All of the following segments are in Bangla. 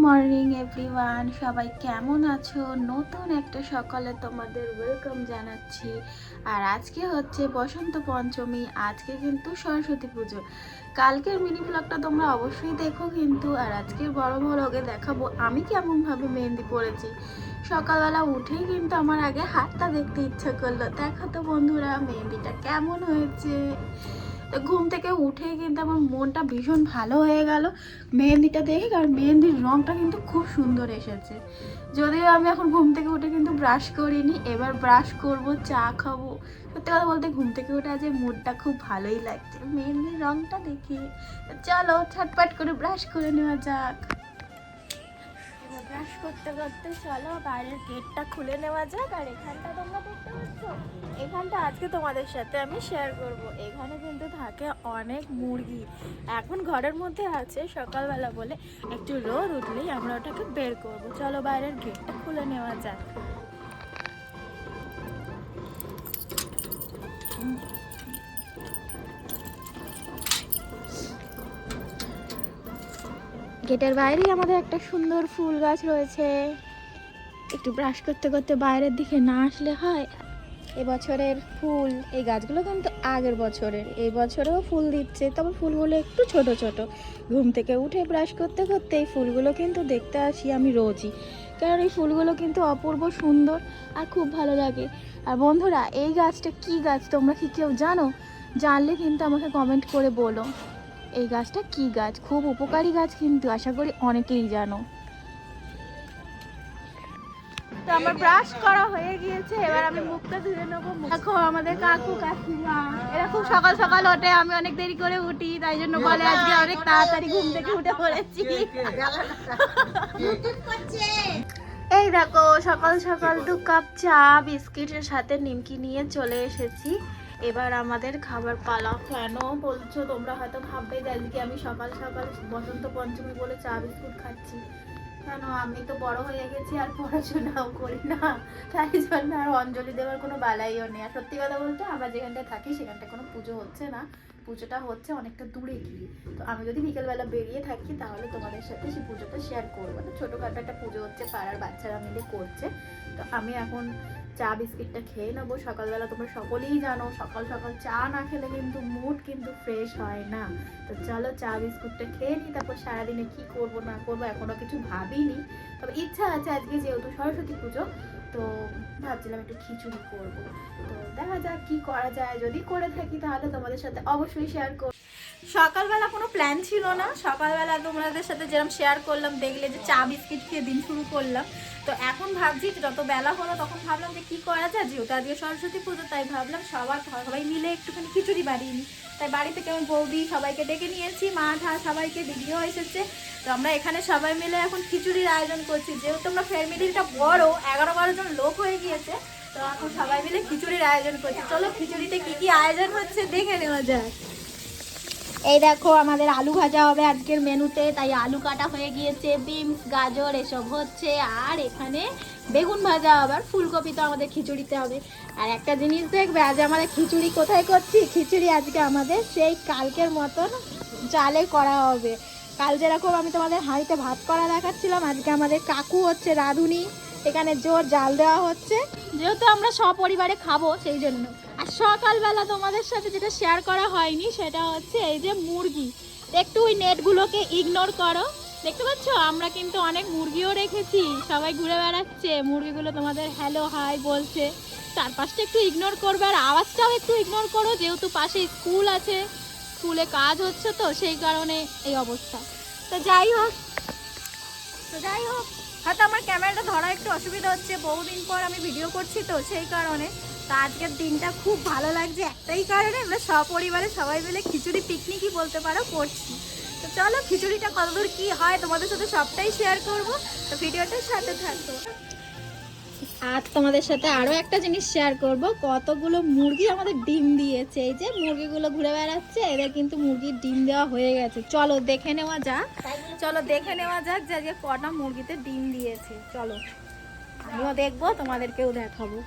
মর্নিং এভরিওয়ান, সবাই কেমন আছো? নতুন একটা সকালে তোমাদের ওয়েলকাম জানাচ্ছি। আর আজকে হচ্ছে বসন্ত পঞ্চমী, আজকে কিন্তু সরস্বতী পুজো। কালকের মিনি ব্লগটা তোমরা অবশ্যই দেখো কিন্তু। আর আজকের বড় ব্লগে দেখাবো আমি কেমনভাবে মেহেন্দি পরেছি। সকালবেলা উঠেই কিন্তু আমার আগে হাতটা দেখতে ইচ্ছা করলো। দেখো তো বন্ধুরা, মেহেন্দিটা কেমন হয়েছে। তো ঘুম থেকে উঠেই কিন্তু আমার মনটা ভীষণ ভালো হয়ে গেল মেহেন্দিটা দেখে। কারণ মেহেন্দির রঙটা কিন্তু খুব সুন্দর এসেছে। যদিও আমি এখন ঘুম থেকে উঠে কিন্তু ব্রাশ করিনি, এবার ব্রাশ করব, চা খাবো। সত্যি কথা বলতে ঘুম থেকে উঠে আজ মুডটা খুব ভালোই লাগছে মেহেন্দির রঙটা দেখে। চলো ছটপট করে ব্রাশ করে নেওয়া যাক। ব্রাশ করতে করতে চলো বাইরের গেটটা খুলে নেওয়া যাক। আর এখানটা তোমরা দেখতে পাচ্ছ, এখানটা আজকে তোমাদের সাথে আমি শেয়ার করব। এখানে কিন্তু থাকে অনেক মুরগি, এখন ঘরের মধ্যে আছে সকালবেলা বলে একটু রোদ উঠলেই আমরা ওটাকে বের করব। চলো বাইরের গেটটা খুলে নেওয়া যাক। গেটের বাইরেই আমাদের একটা সুন্দর ফুল গাছ রয়েছে। একটু ব্রাশ করতে করতে বাইরের দিকে না আসলে হয়। এবছরের ফুল, এই গাছগুলো কিন্তু আগের বছরের, এই বছরেও ফুল দিচ্ছে, তবে ফুলগুলো একটু ছোট ছোট। ঘুম থেকে উঠে ব্রাশ করতে করতে এই ফুলগুলো কিন্তু দেখতে আসি আমি রোজই, কারণ এই ফুলগুলো কিন্তু অপূর্ব সুন্দর আর খুব ভালো লাগে। আর বন্ধুরা, এই গাছটা কি গাছ তোমরা কি কেউ জানো? জানলে কিন্তু আমাকে কমেন্ট করে বলো এই গাছটা কি গাছ। খুব উপকারী গাছ কিন্তু, আশা করি অনেকেই জানো। তো আমার ব্রাশ করা হয়ে গিয়েছে, এবার আমি মুখটা ধুয়ে নেবো। দেখো আমাদের কাকু কাকিমা, এরা খুব সকাল সকাল ওঠে, আমি অনেক দেরি করে উঠি, তাই জন্য বলে আজকে অনেক তাড়াতাড়ি ঘুম থেকে উঠে পড়েছি। এই দেখো সকাল সকাল 2 কাপ চা বিস্কিটের সাথে নিমকি নিয়ে চলে এসেছি। এবার আমাদের খাবার পালা। কেন বলছো তোমরা হয়তো ভাববে যে আজকে আমি সকাল সকাল বসন্ত পঞ্চমী বলে চা বিস্কুট খাচ্ছি। কেন, আমি তো বড় হয়ে গেছি আর পড়াশোনাও করি না, তাই জন্য আর অঞ্জলি দেওয়ার কোনো বালাইও নেই। আর সত্যি কথা বলতে আমরা যেখানটায় থাকি সেখানটায় কোনো পুজো হচ্ছে না, পুজোটা হচ্ছে অনেকটা দূরে গিয়ে। তো আমি যদি বিকেলবেলা বেরিয়ে থাকি তাহলে তোমাদের সাথে সেই পুজোটা শেয়ার করবো না। ছোটোখাটো একটা পুজো হচ্ছে, পাড়ার বাচ্চারা মিলে করছে। তো আমি এখন চা বিস্কিটটা খেয়ে নেবো। সকালবেলা তোমরা সকলেই জানো সকাল সকাল চা না খেলে কিন্তু মুড কিন্তু ফ্রেশ হয় না। তো চলো চা বিস্কুটটা খেয়ে নিই, তারপর সারাদিনে কি করব না করবো এখনো কিছু ভাবিনি। তবে ইচ্ছা আছে আজকে যেহেতু সরস্বতী পুজো, তো ভাবছিলাম একটু খিচুড়ি করব। তো দেখা যাক কি করা যায়, যদি করে থাকি তাহলে তোমাদের সাথে অবশ্যই শেয়ার করব। সকালবেলা কোনো প্ল্যান ছিল না, সকালবেলা তোমাদের সাথে যেরকম শেয়ার করলাম, দেখলে যে চা বিস্কিট খেয়ে দিন শুরু করলাম। তো এখন ভাবছি যত বেলা হলো তখন ভাবলাম যে কি করা যায়, যেহেতু আজকে সরস্বতী পুজো, তাই ভাবলাম সবাই মিলে একটুখানি খিচুড়ি বানিয়ে নিই। তাই বাড়ি থেকে আমি বৌদি সবাইকে ডেকে নিয়েছি, মা ঠা সবাইকে, দিদিও এসেছে। তো আমরা এখানে সবাই মিলে এখন খিচুড়ির আয়োজন করছি। যেহেতু আমরা ফ্যামিলিটা বড়, 11-12 জন লোক হয়ে গিয়েছে, তো এখন সবাই মিলে খিচুড়ির আয়োজন করছি। চলো খিচুড়িতে কি কি আয়োজন হচ্ছে দেখে নেওয়া যায়। এই দেখো আমাদের আলু ভাজা হবে আজকের মেনুতে, তাই আলু কাটা হয়ে গিয়েছে, বিনস গাজর এসব হচ্ছে। আর এখানে বেগুন ভাজা হবে, আর ফুলকপি তো আমাদের খিচুড়িতে হবে। আর একটা জিনিস দেখবে, আজ আমাদের খিচুড়ি কোথায় করছি, খিচুড়ি আজকে আমাদের সেই কালকের মতন চালে করা হবে। কাল যেরকম আমি তোমাদের হাঁড়িতে ভাত করা দেখাচ্ছিলাম, আজকে আমাদের কাকু হচ্ছে রাঁধুনি, এখানে জোর জাল দেওয়া হচ্ছে, যেহেতু আমরা সপরিবারে খাবো সেই জন্য। আর সকালবেলা তোমাদের সাথে যেটা শেয়ার করা হয়নি সেটা হচ্ছে এই যে মুরগি, একটু ওই নেটগুলোকে ইগনোর করো। দেখতে পাচ্ছ আমরা কিন্তু অনেক মুরগিও রেখেছি, সবাই ঘুরে বেড়াচ্ছে, মুরগিগুলো তোমাদের হ্যালো হাই বলছে। চারপাশটা একটু ইগনোর করবে, আর আওয়াজটাও একটু ইগনোর করো, যেহেতু পাশে স্কুল আছে, স্কুলে কাজ হচ্ছে, তো সেই কারণে এই অবস্থা। তো যাই হোক হয়তো আমার ক্যামেরাটা ধরা একটু অসুবিধা হচ্ছে, বহুদিন পর আমি ভিডিও করছি তো সেই কারণে। তো আজকের দিনটা খুব ভালো লাগছে একটাই কারণে, আমরা সপরিবারে সবাই মিলে খিচুড়ি পিকনিকই বলতে পারো করছি। তো চলো খিচুড়িটা কতদূর কি হয় তোমাদের সাথে সবটাই শেয়ার করব, তো ভিডিওটার সাথে থাকো। আর তোমাদের সাথে আরো একটা জিনিস শেয়ার করব, কতগুলো মুরগি আমাদের ডিম দিয়েছে। এই যে মুরগিগুলো ঘুরে বেড়াচ্ছে, এদের কিন্তু মুরগির ডিম দেওয়া হয়ে গেছে। চলো দেখে নেওয়া যাক যে আজকে কটা মুরগিতে ডিম দিয়েছে। চলো আমিও দেখবো, তোমাদেরকেও দেখাবো।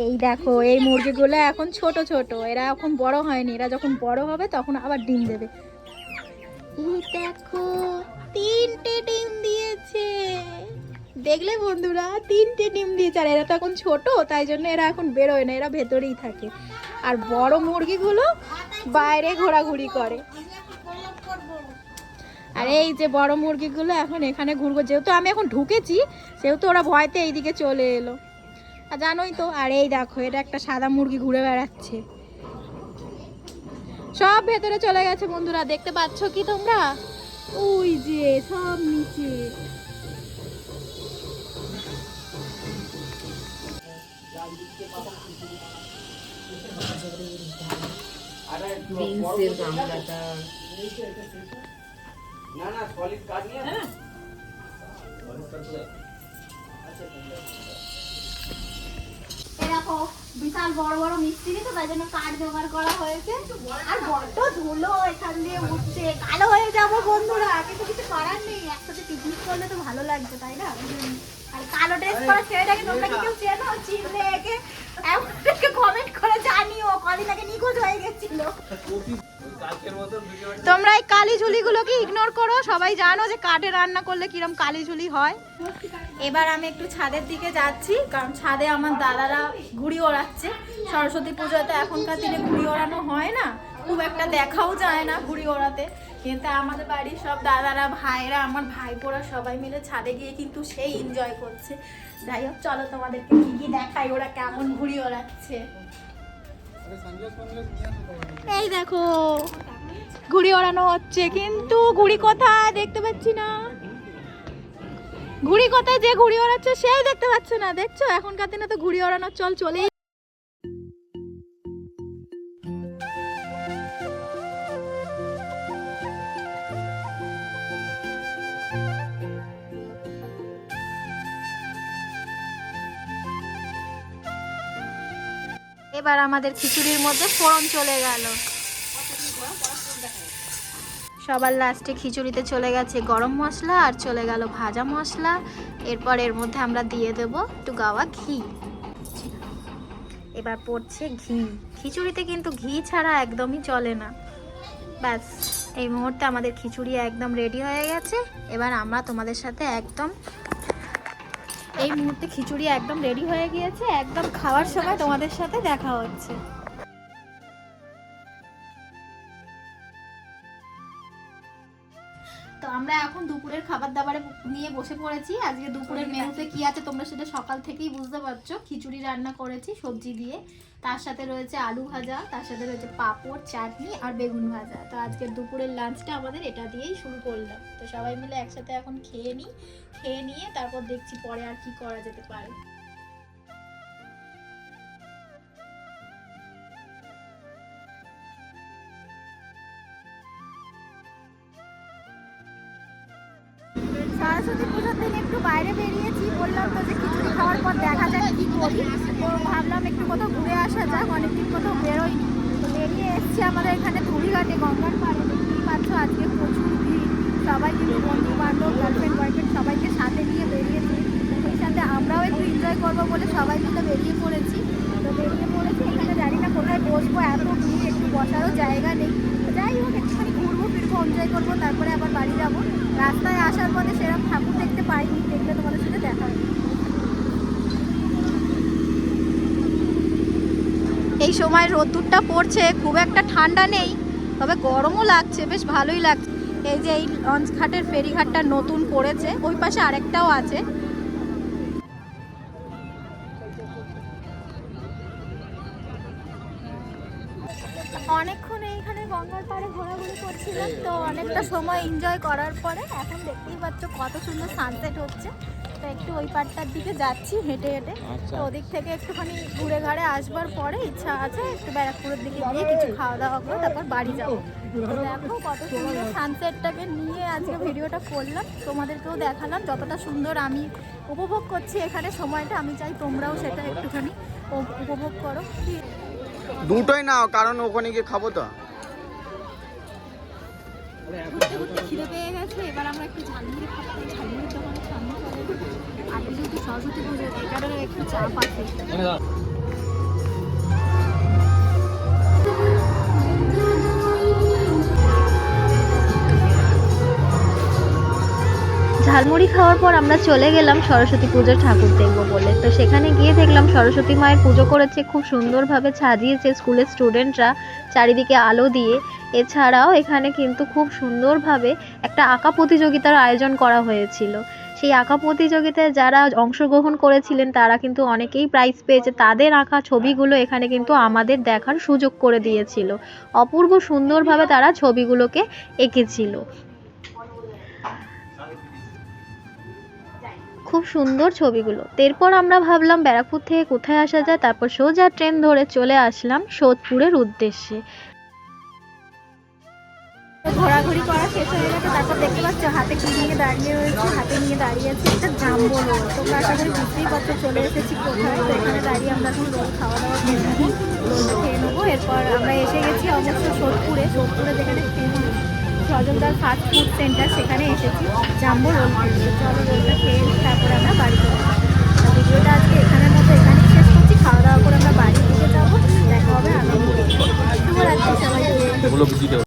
এই দেখো এই মুরগিগুলো এখন ছোট ছোট, এরা এখন বড় হয়নি, এরা যখন বড় হবে তখন আবার ডিম দেবে। এই দেখো 3টে ডিম দিয়েছে, দেখলে বন্ধুরা 3টে ডিম দিয়েছে। আর এরা তো এখন ছোট, তাই জন্য এরা এখন বেরোয় না, এরা ভেতরেই থাকে। আর বড় মুরগিগুলো বাইরে ঘোরাঘুরি করে। আর এই যে বড় মুরগিগুলো এখন এখানে ঘুরবো, যেহেতু আমি এখন ঢুকেছি সেহেতু ওরা ভয়তে এইদিকে চলে এলো। আর জানোই তো। আর এই দেখো এটা একটা সাদা মুরগি ঘুরে বেড়াচ্ছে। সব ভেতরে চলে গেছে বন্ধুরা, দেখতে পাচ্ছ কি তোমরা? ওই যে সব নিচে। দেখো বিশাল বড় বড় মিস্ত্রি তো, তাই জন্য কাঠ জোগাড় করা হয়েছে। আর বড্ড ধুলো এখান দিয়ে উঠছে, কালো হয়ে যাবো বন্ধুরা, কিন্তু কিছু করার নেই, একসাথে পিকনিক করলে তো ভালো লাগছে, তাই না? আর কালো ড্রেস পরা ছেলেটাকে তোমরা কি কেউ চেনো? চিনলে একে কমেন্ট করে জানিও, কদিন আগে নিখোঁজ হয়ে গেছিল। তোমরা এই কালি ঝুলিগুলোকে ইগনোর করো, সবাই জানো যে কাঠে রান্না করলে কিরম কালি ঝুলি হয়। এবার আমি একটু ছাদের দিকে যাচ্ছি, কারণ ছাদে আমার দাদারা ঘুড়ি ওড়াচ্ছে। সরস্বতী পুজোতে এখনকার দিনে ঘুড়ি ওড়ানো হয় না, খুব একটা দেখাও যায় না ঘুড়ি ওড়াতে, কিন্তু আমাদের বাড়ির সব দাদারা, ভাইরা, আমার ভাইপোরা সবাই মিলে ছাদে গিয়ে কিন্তু সেই এনজয় করছে। যাই হোক, চলো তোমাদেরকে কি কি দেখাই ওরা কেমন ঘুড়ি ওড়াচ্ছে। এই দেখো ঘুড়ি ওড়ানো হচ্ছে, কিন্তু ঘুড়ি কোথায় দেখতে পাচ্ছি না। ঘুড়ি কোথায়? যে ঘুড়ি ওড়াচ্ছে সেই দেখতে পাচ্ছ না, দেখছো? এখনকার দিনে তো ঘুড়ি ওড়ানোর চল চলেই। এবার আমাদের খিচুড়ির মধ্যে ফোড়ন চলে গেল। সবার লাস্টে খিচুড়িতে চলে গেছে গরম মশলা আর চলে গেল ভাজা মশলা। এরপর এর মধ্যে আমরা দিয়ে দেব একটু গাওয়া ঘি। এবার পড়ছে ঘি। খিচুড়িতে কিন্তু ঘি ছাড়া একদমই চলে না। ব্যাস, এই মুহূর্তে আমাদের খিচুড়ি একদম রেডি হয়ে গেছে। এবার আমরা তোমাদের সাথে এই মুহূর্তে খিচুড়ি একদম রেডি হয়ে গিয়েছে, একদম খাওয়ার সময় তোমাদের সাথে দেখা হচ্ছে। তো আমরা এখন দুপুরের খাবার দাবারে নিয়ে বসে পড়েছি। আজকে দুপুরের মেনুতে কি আছে তোমরা সেটা সকাল থেকেই বুঝতে পারছো। খিচুড়ি রান্না করেছি সবজি দিয়ে, তার সাথে রয়েছে আলু ভাজা, তার সাথে রয়েছে পাঁপড়, চাটনি আর বেগুন ভাজা। তো আজকের দুপুরের লাঞ্চটা আমাদের এটা দিয়েই শুরু করলাম। তো সবাই মিলে একসাথে এখন খেয়ে নিয়ে তারপর দেখছি পরে আর কি করা যেতে পারে। সরস্বতী পুজোর দিন একটু বাইরে বেরিয়েছি, বললাম তো যে খিচুড়ি খাওয়ার পর দেখা যাক কি করি। তো ভাবলাম একটু কোথাও ঘুরে আসা যাক, অনেকদিন কোথাও বেরোয়নি। তো বেরিয়ে এসছি আমাদের এখানে ধুলিঘাটে, গঙ্গার পাড়ে। দেখতেই পাচ্ছ আজকে প্রচুর ভিড়, সবাই কিন্তু বন্ধু বান্ধব, গার্লফ্রেন্ড বয়ফ্রেন্ড সবাইকে সাথে নিয়ে বেরিয়েছি। সেই সাথে আমরাও একটু এনজয় করবো বলে সবাই মিলে বেরিয়ে পড়েছি। এখানে জানি না কোথায় বসবো, এত ভিড়, একটু বসারও জায়গা নেই। যাই হোক, একটুখানি ঘুরবো ফিরবো, এনজয় করবো, তারপরে আবার বাড়ি যাবো। রাস্তায় আসার পরে সেরকম ঠাকুর দেখতে পাইনি, দেখলে তোমাদের সাথে দেখা হবে। এই সময় রোদ্দুরটা পড়ছে, খুব একটা ঠান্ডা নেই, তবে গরমও লাগছে, বেশ ভালোই লাগছে। এই যে এই লঞ্চ ঘাটের ফেরিঘাটটা নতুন করেছে, ওই পাশে আরেকটাও আছে। অনেকক্ষণ এইখানে গঙ্গার পাড়ে ঘোরাঘুরি করছিলাম, তো অনেকটা সময় এনজয় করার পরে এখন দেখতেই পাচ্ছ কত সুন্দর সানসেট হচ্ছে। তো একটু ওই পাড়টার দিকে যাচ্ছি হেঁটে হেঁটে। তো ওদিক থেকে একটুখানি ঘুরে ঘাড়ে আসবার পরে ইচ্ছা আছে একটু ব্যারাকপুরের দিকে গিয়ে কিছু খাওয়া দাওয়া করে তারপর বাড়ি যাবো। তো দেখো কত সুন্দর সানসেটটাকে নিয়ে আজকে ভিডিওটা করলাম, তোমাদেরকেও দেখালাম। যতটা সুন্দর আমি উপভোগ করছি এখানে সময়টা, আমি চাই তোমরাও সেটা একটুখানি উপভোগ করো। দুটোই নাও, কারণ ওখানে গিয়ে খাবো তো। খিদে পেয়ে গেছে, এবার আমরা একটু ঝালমুড়ি খাবো। ঝালমুড়ির দোকানের সামনে চলে গেছি। আর যেহেতু সরস্বতী পুজো, এই কারণে একটু চাপ আছে। ঝালমুড়ি খাওয়ার পর আমরা চলে গেলাম সরস্বতী পুজোর ঠাকুর দেখবো বলে। তো সেখানে গিয়ে দেখলাম সরস্বতী মায়ের পুজো করেছে, খুব সুন্দরভাবে সাজিয়েছে স্কুলের স্টুডেন্টরা চারিদিকে আলো দিয়ে। এছাড়াও এখানে কিন্তু খুব সুন্দরভাবে একটা আঁকা প্রতিযোগিতার আয়োজন করা হয়েছিল। সেই আঁকা প্রতিযোগিতায় যারা অংশগ্রহণ করেছিলেন তারা কিন্তু অনেকেই প্রাইজ পেয়েছে। তাদের আঁকা ছবিগুলো এখানে কিন্তু আমাদের দেখার সুযোগ করে দিয়েছিল। অপূর্ব সুন্দরভাবে তারা ছবিগুলোকে এঁকেছিল। খুব সুন্দর ছবিগুলো। এরপর আমরা ভাবলাম ব্যারাকপুর থেকে কোথায় আসা যায়, তারপর সোজা ট্রেন ধরে চলে আসলাম সোদপুরের উদ্দেশ্যে। ঘোরাঘুরি করা শেষ হয়ে গেছে, তারপর দেখতে পাচ্ছ হাতে কি নিয়ে দাঁড়িয়ে রয়েছে। হাতে নিয়ে দাঁড়িয়ে আছে একটা জাম্বো রোল। তোমরা আশা করি বুঝতেই পারছো চলে এসেছি কোথায়। তো এখানে দাঁড়িয়ে আমরা এখন রোল খাওয়া দাওয়া খেয়ে নেবো, রোলটা খেয়ে নেবো। এরপর আমরা এসে গেছি অবশ্য সোদপুরে যেখানে ফেমাস সজলদার ফাস্ট ফুড সেন্টার, সেখানে এসেছি জাম্বো রোল খেতে। চলো রোলটা খেয়ে তারপরে আমরা বাড়ি চলে যাবো।